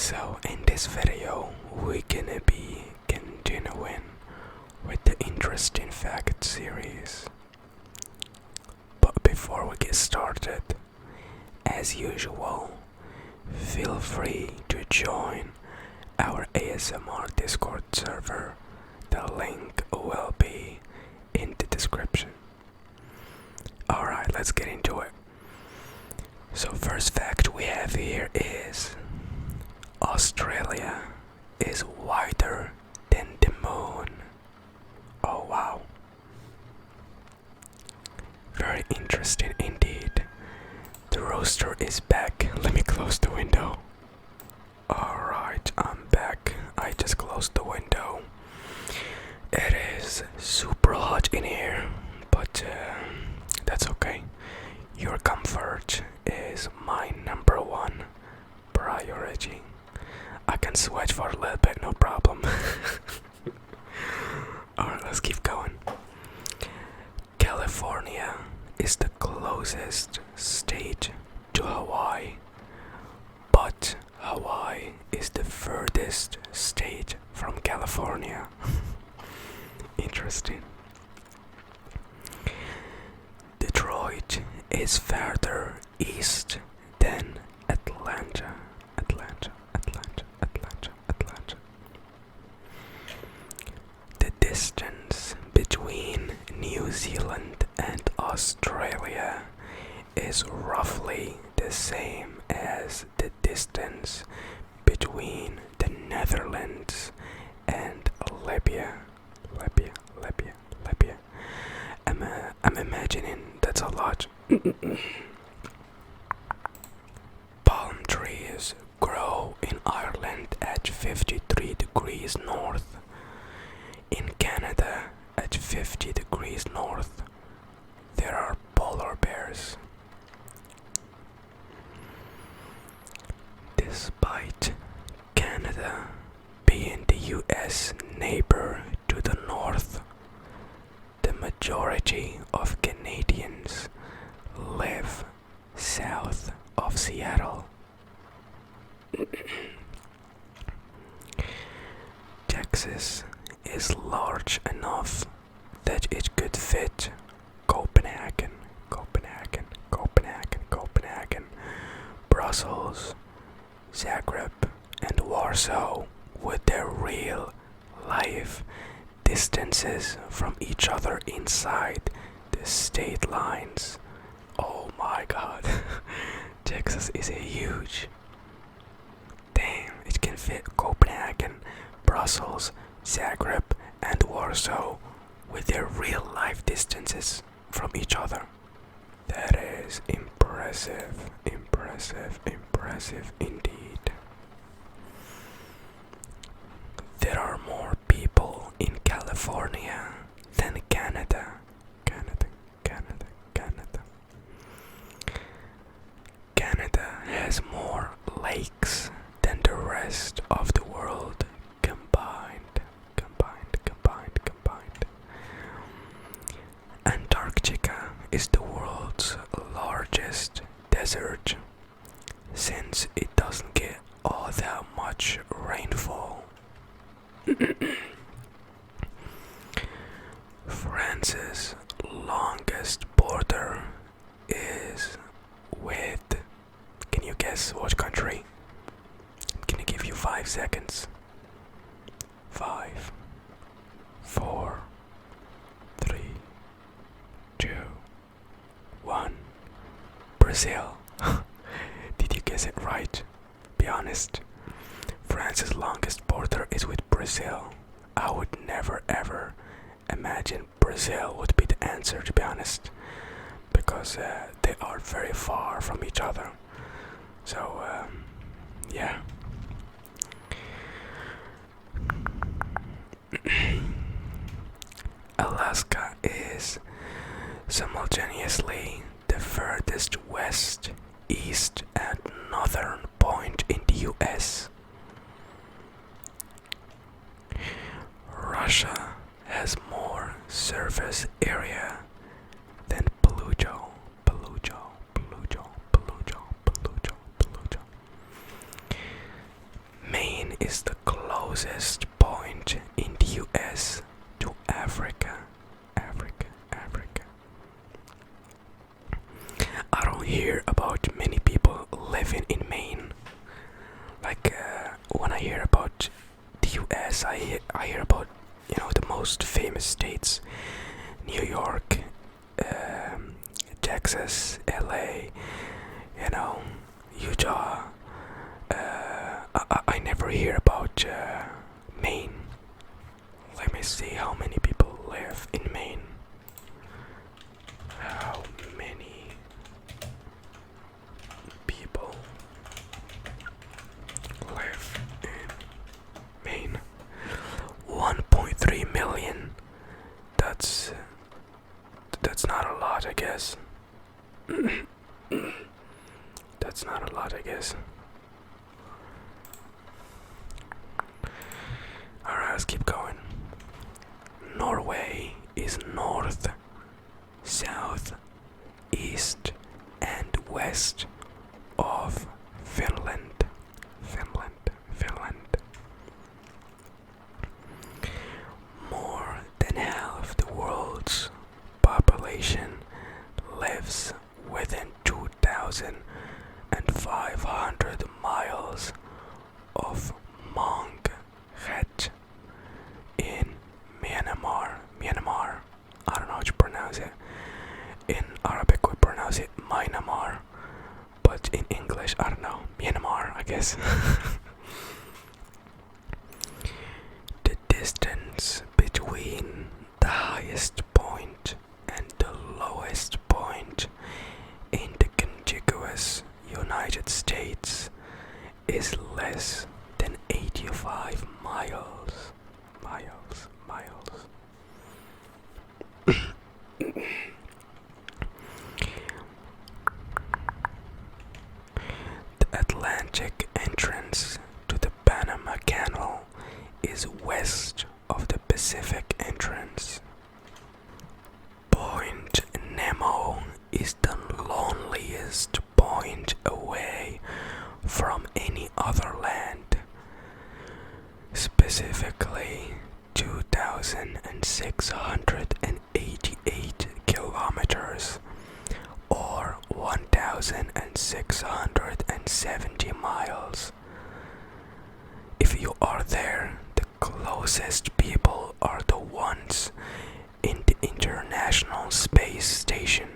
So in this video we're gonna be continuing with the interesting fact series. But before we get started, as usual, feel free to join our ASMR Discord server. The link will be in the description. Alright, let's get into it. So first fact we have here is Australia is wider than the moon. Oh wow. Very interesting indeed. The roaster is back. Let me close the window. Alright, I'm back. I just closed the window. It is super hot in here, but that's okay. Your comfort is my number one priority. I can sweat for a little bit, no problem. Alright, let's keep going. California is the closest state to Hawaii, but Hawaii is the furthest state from California. Interesting. Detroit is further east than Atlanta. The distance between New Zealand and Australia is roughly the same as the distance between the Netherlands and Libya. I'm imagining that's a lot. Palm trees grow in Ireland at 53 degrees north. In Canada at 50 degrees north, there are polar bears. Despite Canada being the US neighbor to the north, the majority of Canadians live south of Seattle. Texas is large enough that it could fit Copenhagen, Brussels, Zagreb, and Warsaw with their real life distances from each other inside the state lines. Oh my god. Texas is huge. Damn, it can fit Copenhagen, Brussels, Zagreb, and Warsaw with their real life distances from each other. That is impressive indeed. There are more people in California than Canada. Canada has more lakes than the rest of the world combined. Antarctica is the world's largest desert, since it doesn't get all that much rainfall. France's longest border is with, can you guess what country? I'm gonna give you 5 seconds. 5, 4, 3, 2, 1. Brazil. Did you guess it right? Be honest. France's longest border is with Brazil. I would never ever imagine Brazil would be the answer, to be honest, because they are very far from each other. So yeah. Alaska is simultaneously the furthest west, east, and northern point in the US. Russia has more surface area than Pluto. closest point in the US to Africa. Africa, Africa. I don't hear about many people living in Maine. Like when I hear about the US, I hear about the most famous states: New York, Texas, LA, Utah. I never hear about Maine. Let me see how many people live in Maine. How many people live in Maine? 1.3 million. That's not a lot, I guess. That's not a lot, I guess. Alright, let's keep going. Norway is north, south, east, and west of Finland. Finland. More than half the world's population lives within 2,500 miles of Mongkhet in Myanmar. I don't know how to pronounce it. In Arabic we pronounce it Myanmar, but in English, I don't know, Myanmar, I guess. The distance between the highest point and the lowest point in the contiguous United States is less than 85 miles. The Atlantic entrance to the Panama Canal is west of the Pacific entrance. Point Nemo is the loneliest point away from any other land, specifically 2,688 kilometers or 1,670 miles. If you are there, the closest people are the ones in the International Space Station.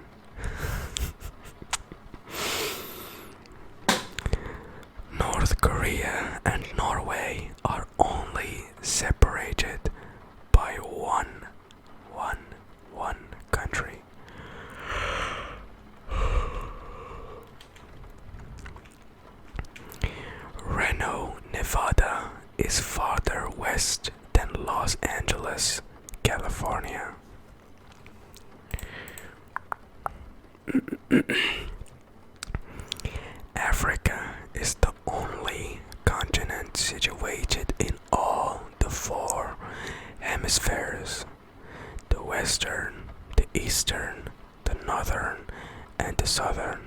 North Korea and Norway are only separated by one country. Reno, Nevada is farther west than Los Angeles, California. Africa is the only continent situated in all the four hemispheres: the western, the eastern, the northern, and the southern.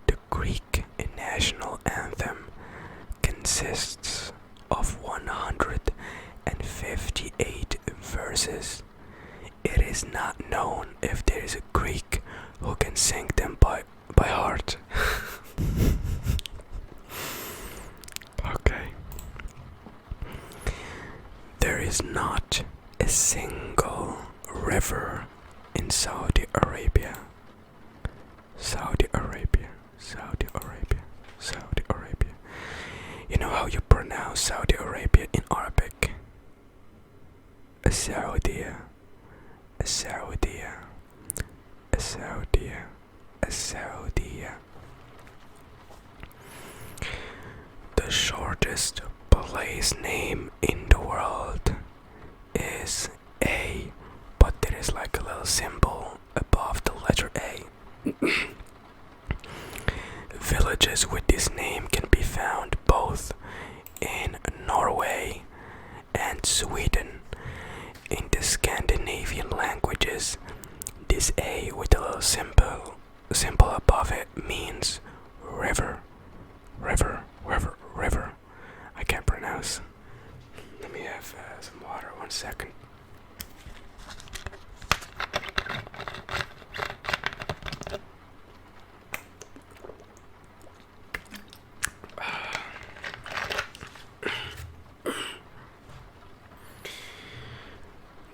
The Greek national anthem consists of 158 verses. It is not known if there is a Greek who can sing them by heart. Okay. There is not a single river in Saudi Arabia. Saudi Arabia. You know how you pronounce Saudi Arabia in Arabic? Saudia. The shortest place name in the world is A, but there is like a little symbol above the letter A. Villages with this name can be found both in Norway and Sweden. In the Scandinavian languages, this A with a little symbol above it means river. river. I can't pronounce. Let me have some water. 1 second.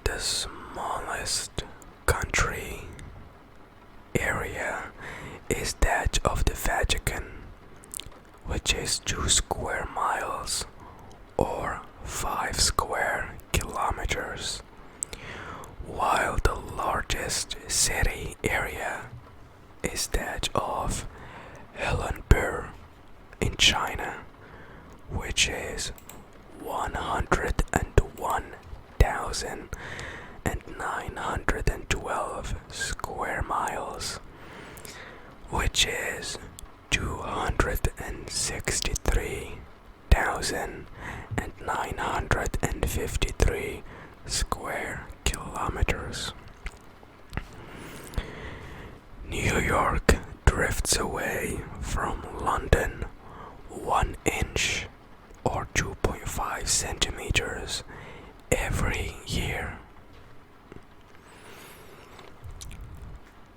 The smallest country area is that of the Vatican, which is 2 square miles or 5 square kilometers, while the largest city area is that of Helenbur in China, which is 101,912 square miles, which is 263,953 square kilometers. New York drifts away from London 1 inch or 2.5 centimeters every year.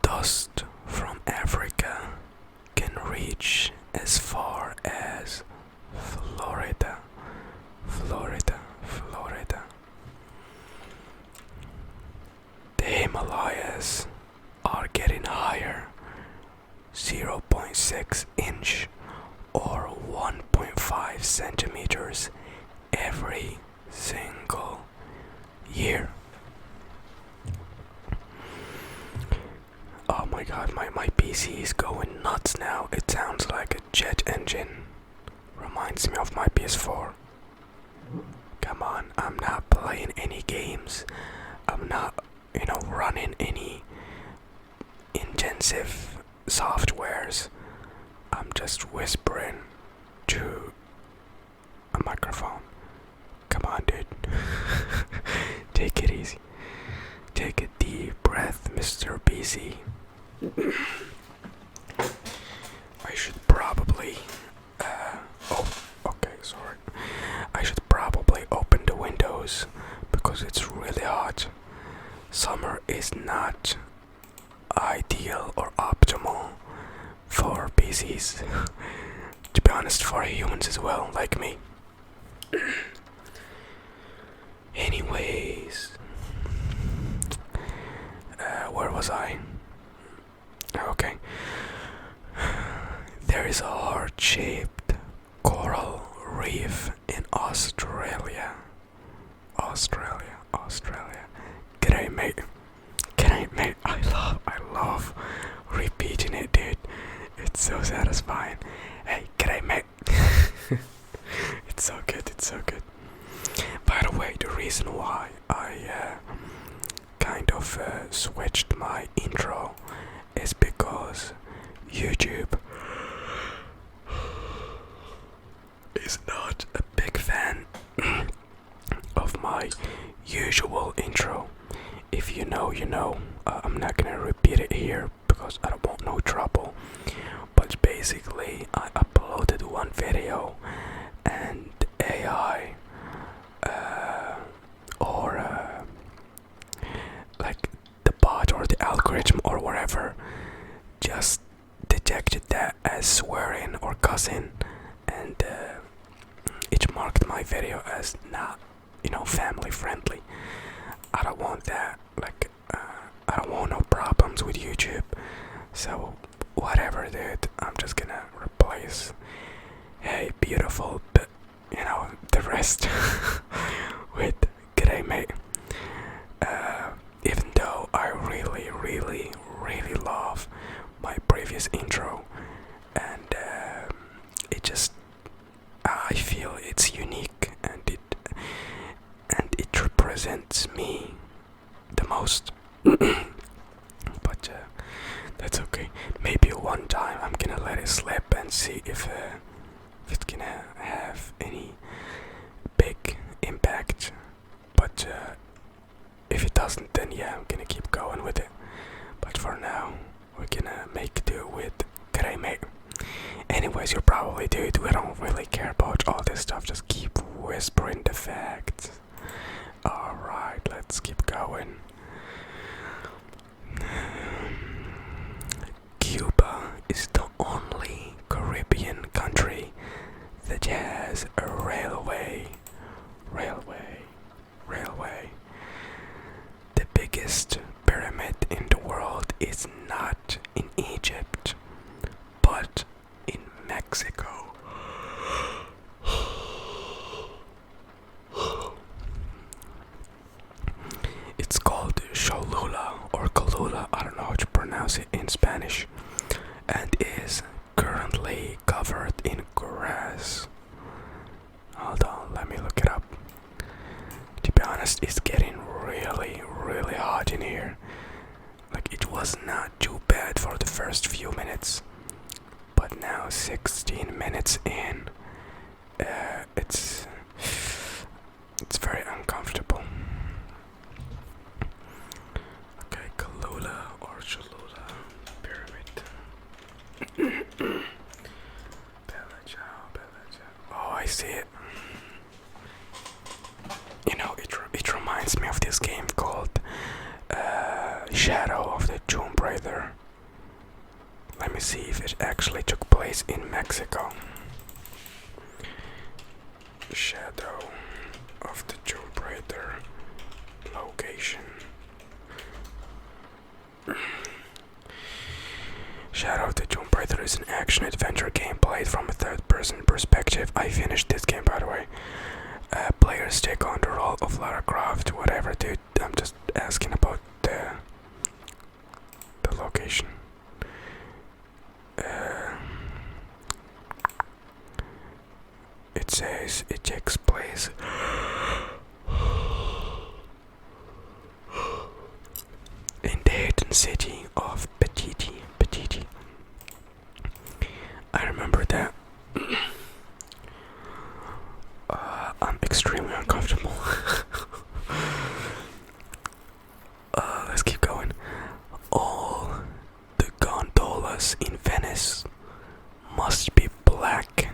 Dust from Africa can reach as far as Florida. The Himalayas are getting higher, 0.6 inch or 1.5 centimeters every single year. Oh my god, my PC is going nuts now. It sounds like a jet engine. Reminds me of my PS4. Come on, I'm not playing any games. I'm not, running any intensive softwares. I'm just whispering to a microphone. Come on, dude. Take it easy. Take a deep breath, Mr. PC. I should probably I should probably open the windows because it's really hot. Summer is not ideal or optimal for PCs. To be honest, for humans as well, like me. Anyways, where was I? Okay. There is a heart-shaped coral reef in Australia. G'day, mate. I love repeating it, dude. It's so satisfying. Hey, g'day, mate. It's so good. By the way, the reason why I kind of switched my intro is because YouTube is not a big fan of my usual intro. If you know, you know. I'm not gonna repeat it here because I don't want no trouble. But basically, I uploaded one video and AI or like the bot or the algorithm or whatever just detected that as swearing or cussing, and it marked my video as not, family friendly. I don't want that. I don't want no problems with YouTube. So whatever, dude. I'm just gonna replace "Hey, beautiful," but the rest with "G'day, mate." Even though I really love my previous intro, and I feel it's unique, and it represents me the most. But that's okay. Maybe one time I'm gonna let it slip and see if it's gonna have any big impact. But if it doesn't, then yeah, I'm gonna keep going with it. But for now, we're gonna make do with "G'day, mate." Anyways, you're probably, dude, what is not in Egypt, but in Mexico. It's called Cholula or Colula, I don't know how to pronounce it in Spanish, and is currently covered in grass. Hold on, let me look it up. To be honest, it's getting really, really hot in here. Like, it was not too bad for the first few minutes, but now 16 minutes in, it's very uncomfortable. Okay, Kalula or Cholula pyramid. Bella Ciao, Bella Ciao. Oh, I see it. You know, it reminds me of this game called Shadow of the Tomb Raider. Let me see if it actually took place in Mexico. Shadow of the Tomb Raider location. Shadow of the Tomb Raider is an action-adventure game played from a third-person perspective. I finished this game, by the way. Players take on the role of Lara Croft, whatever, dude. I'm just asking about the location. It says it takes place in the hidden city of Petiti. I remember that. I'm extremely uncomfortable. Let's keep going. All the gondolas in Venice must be black.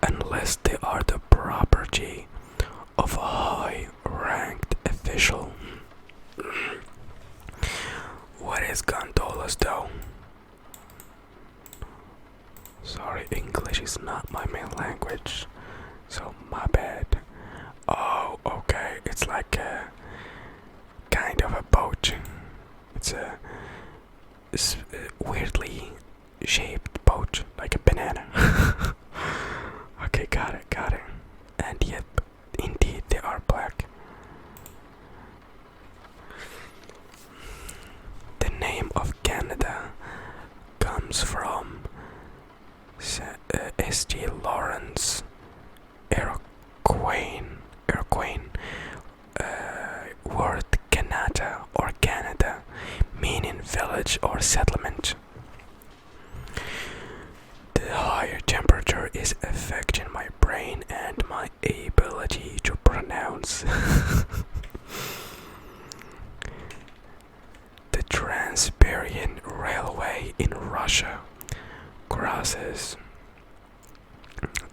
Unless they are the property of a high-ranked official. What is gondolas, though? Sorry, English is not my main language, so my bad. Oh, okay, it's like a kind of a boat. It's a weirdly shaped boat, like a banana. Okay, got it. And yep, indeed they are black. The name of Canada comes from St. Lawrence Iroquois word Canada or Canada, meaning village or settlement. The higher temperature is affecting my brain and my ability to pronounce. The Trans-Siberian Railway in Russia crosses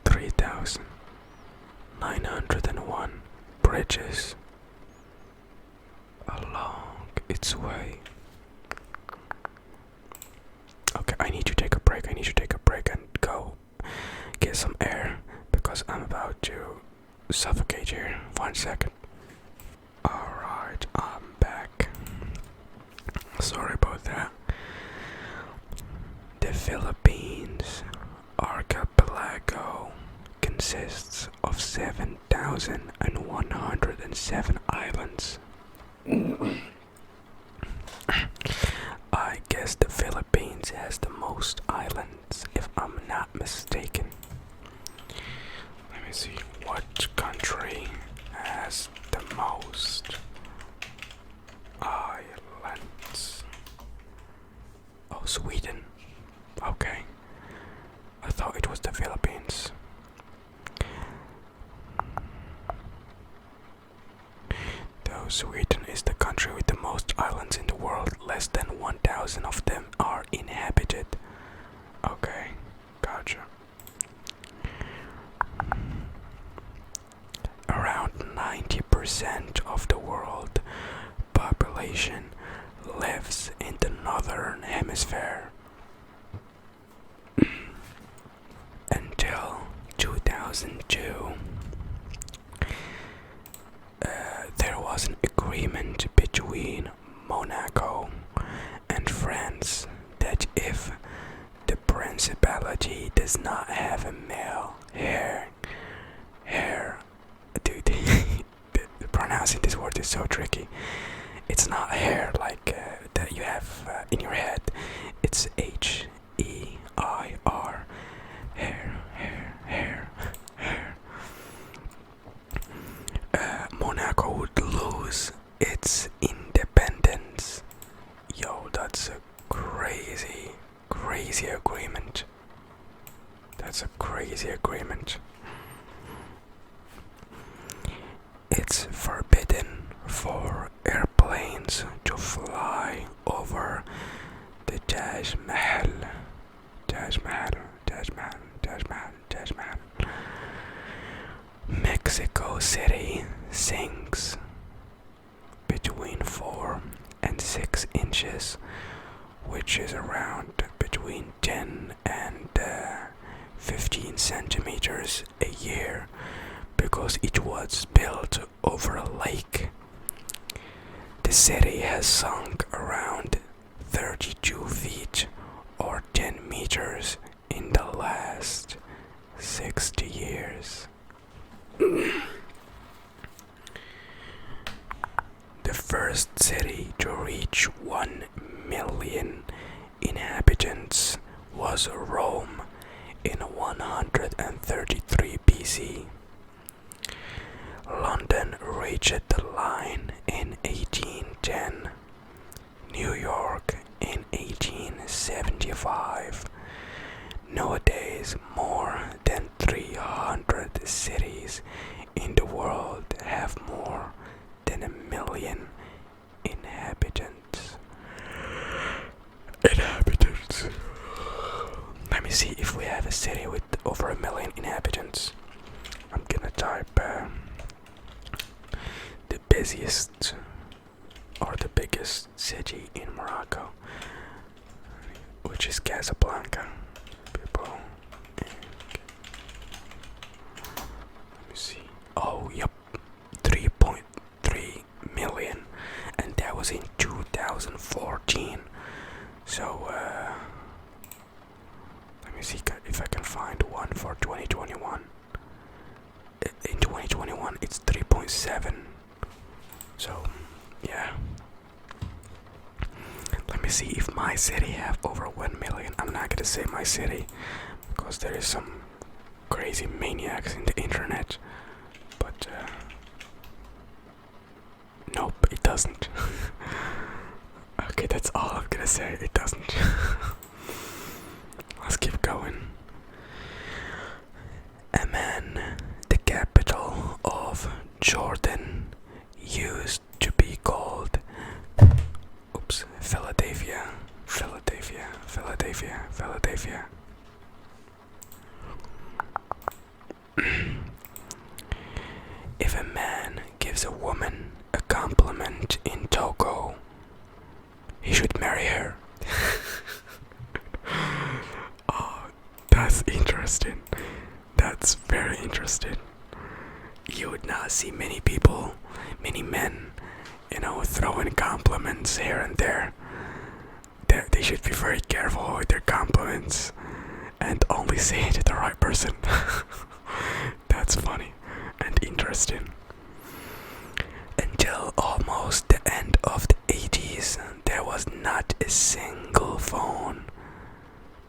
3,901 bridges along its way. Okay, I need to take a break and go get some air because I'm about to suffocate here. 1 second. Alright, I'm back. Sorry about that. The Philippines archipelago consists of 7,107 islands. I guess the Philippines has the most islands, if I'm not mistaken. Let me see, what country has the most islands? Oh, Sweden. Okay. I thought it was the Philippines. Though Sweden is the country with the most islands in the world, less than 1,000 of them are inhabited. Okay, gotcha. Around 90% of the world population lives in the northern hemisphere. Until 2002, there was an agreement between city does not have a male hair. Dude, pronouncing this word is so tricky. It's not hair like that you have in your head. It's H-E-I-R. Hair. Monaco would lose its independence. Yo, that's a crazy agreement. That's a crazy agreement. It's forbidden for airplanes to fly over the Taj Mahal. Mexico City sinks between 4 and 6 inches, which is around between 10 and 15 centimeters a year, because it was built over a lake. The city has sunk around 32 feet or 10 meters in the last 60 years. The first city to reach 1 million inhabitants was Rome in 133 BC. London reached the line in 1810, New York in 1875. Nowadays, more than 300 cities in the world have more than 1 million inhabitants. Let me see if we have a city with over 1 million inhabitants. I'm gonna type the busiest or the biggest city in Morocco, which is Casablanca. People. Let me see. Oh, yep. 3.3 million. And that was in 2014. So, let me see if I can find one for 2021. In 2021, it's 3.7. So, yeah. Let me see if my city have over 1 million. I'm not gonna say my city because there is some crazy maniacs in the internet. But nope, it doesn't. Okay, that's all I'm gonna say. It doesn't. Let's keep going. Amman, the capital of Jordan, used to be called Philadelphia. If a man gives a woman a compliment in Togo, he should marry her. Oh, that's interesting. That's very interesting. You would not see many people, many men, throwing compliments here and there. They should be very careful with their compliments and only say it to the right person. That's funny and interesting. Until almost the end of the 80s, there was not a single phone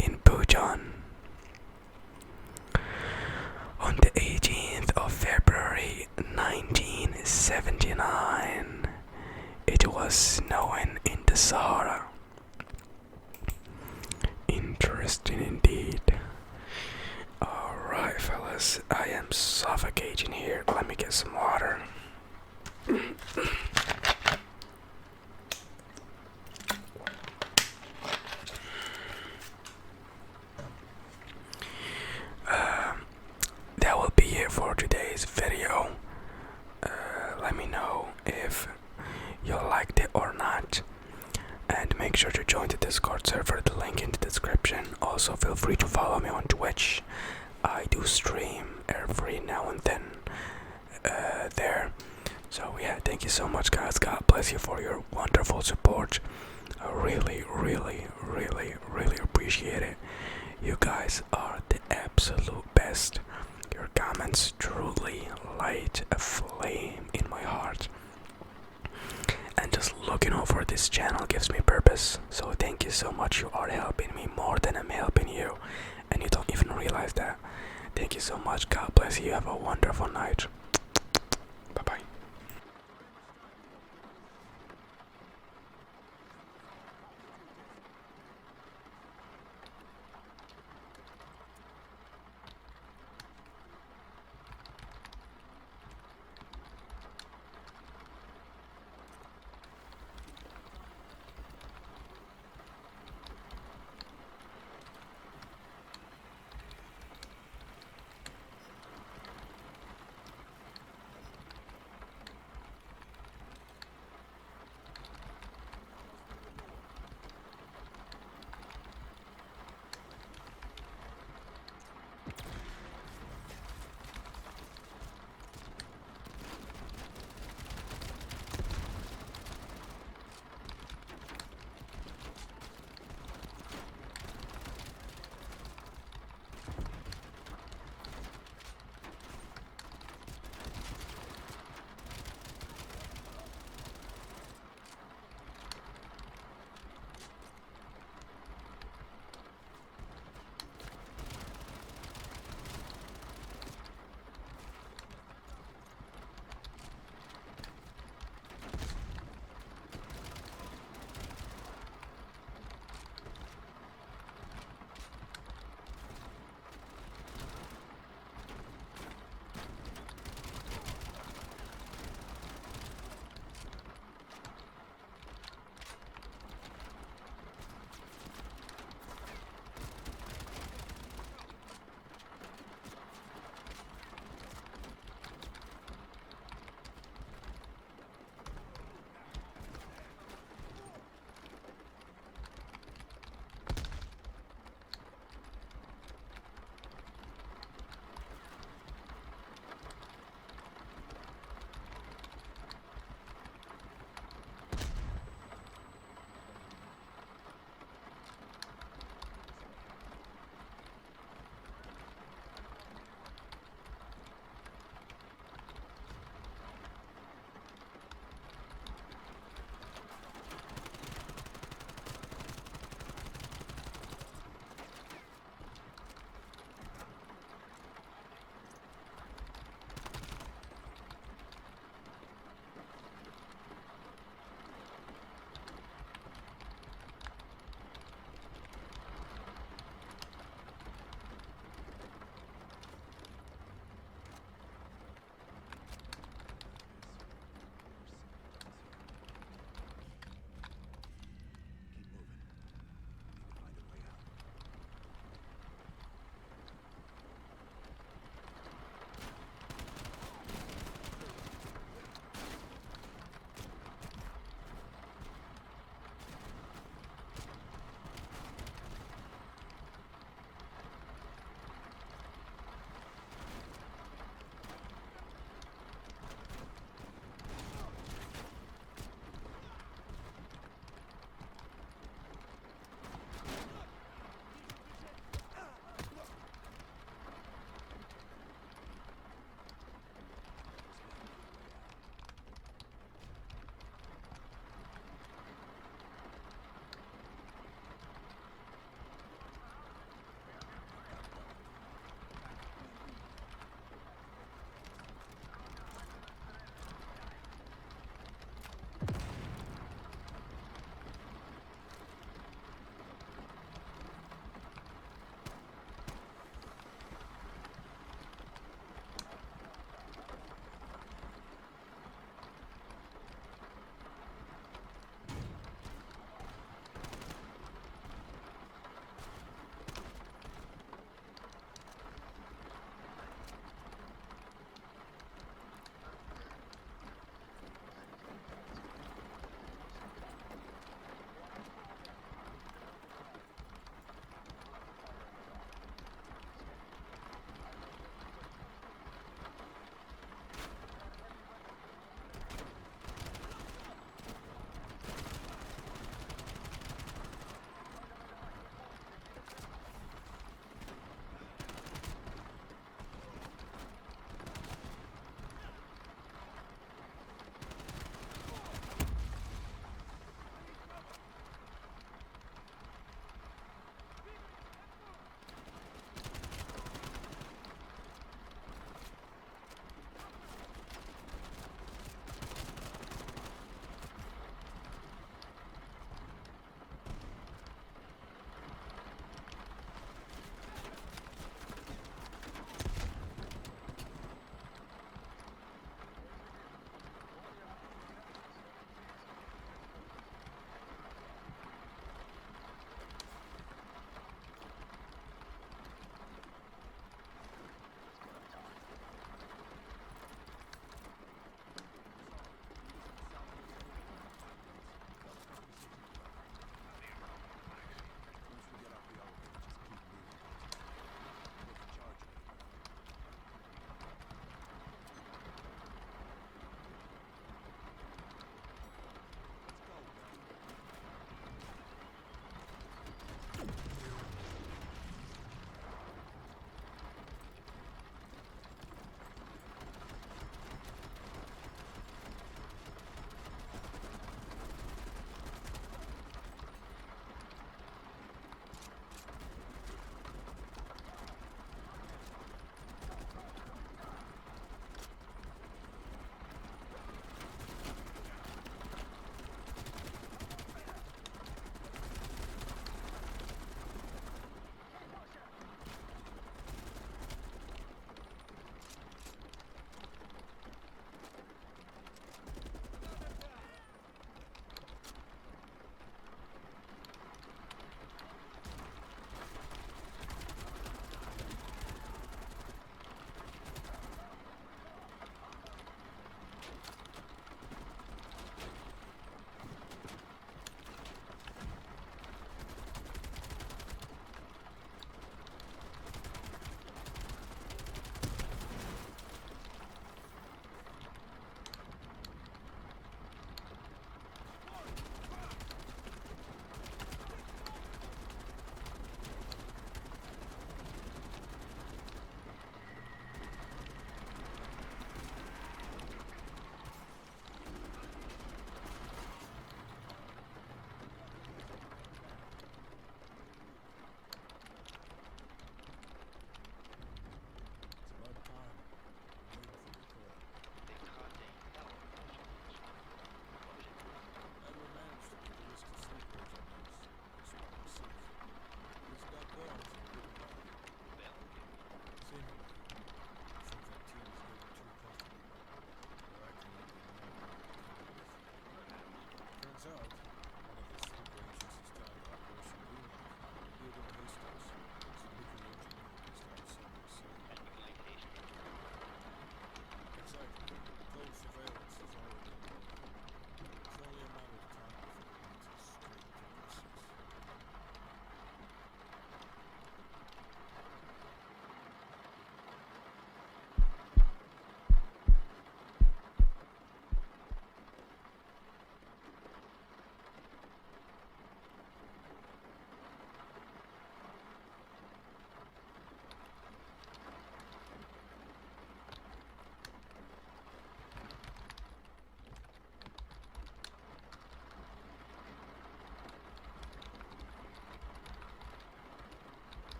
in Bhutan. On the 18th of February 1979, it was snowing in the Sahara. Interesting indeed. Alright, fellas, I am suffocating here. Let me get some water. That will be it for today's video. Let me know if you liked it or not. And make sure to join the Discord server, the link in the description. Also, feel free to follow me on Twitch. I do stream every now and then there. So yeah, thank you so much, guys. God bless you for your wonderful support. I really appreciate it. You guys are the absolute best. Your comments truly light a flame in my heart. And just looking over this channel gives me purpose. So thank you so much. You are helping me more than I'm helping you. And you don't even realize that. Thank you so much. God bless you. Have a wonderful night. Bye bye.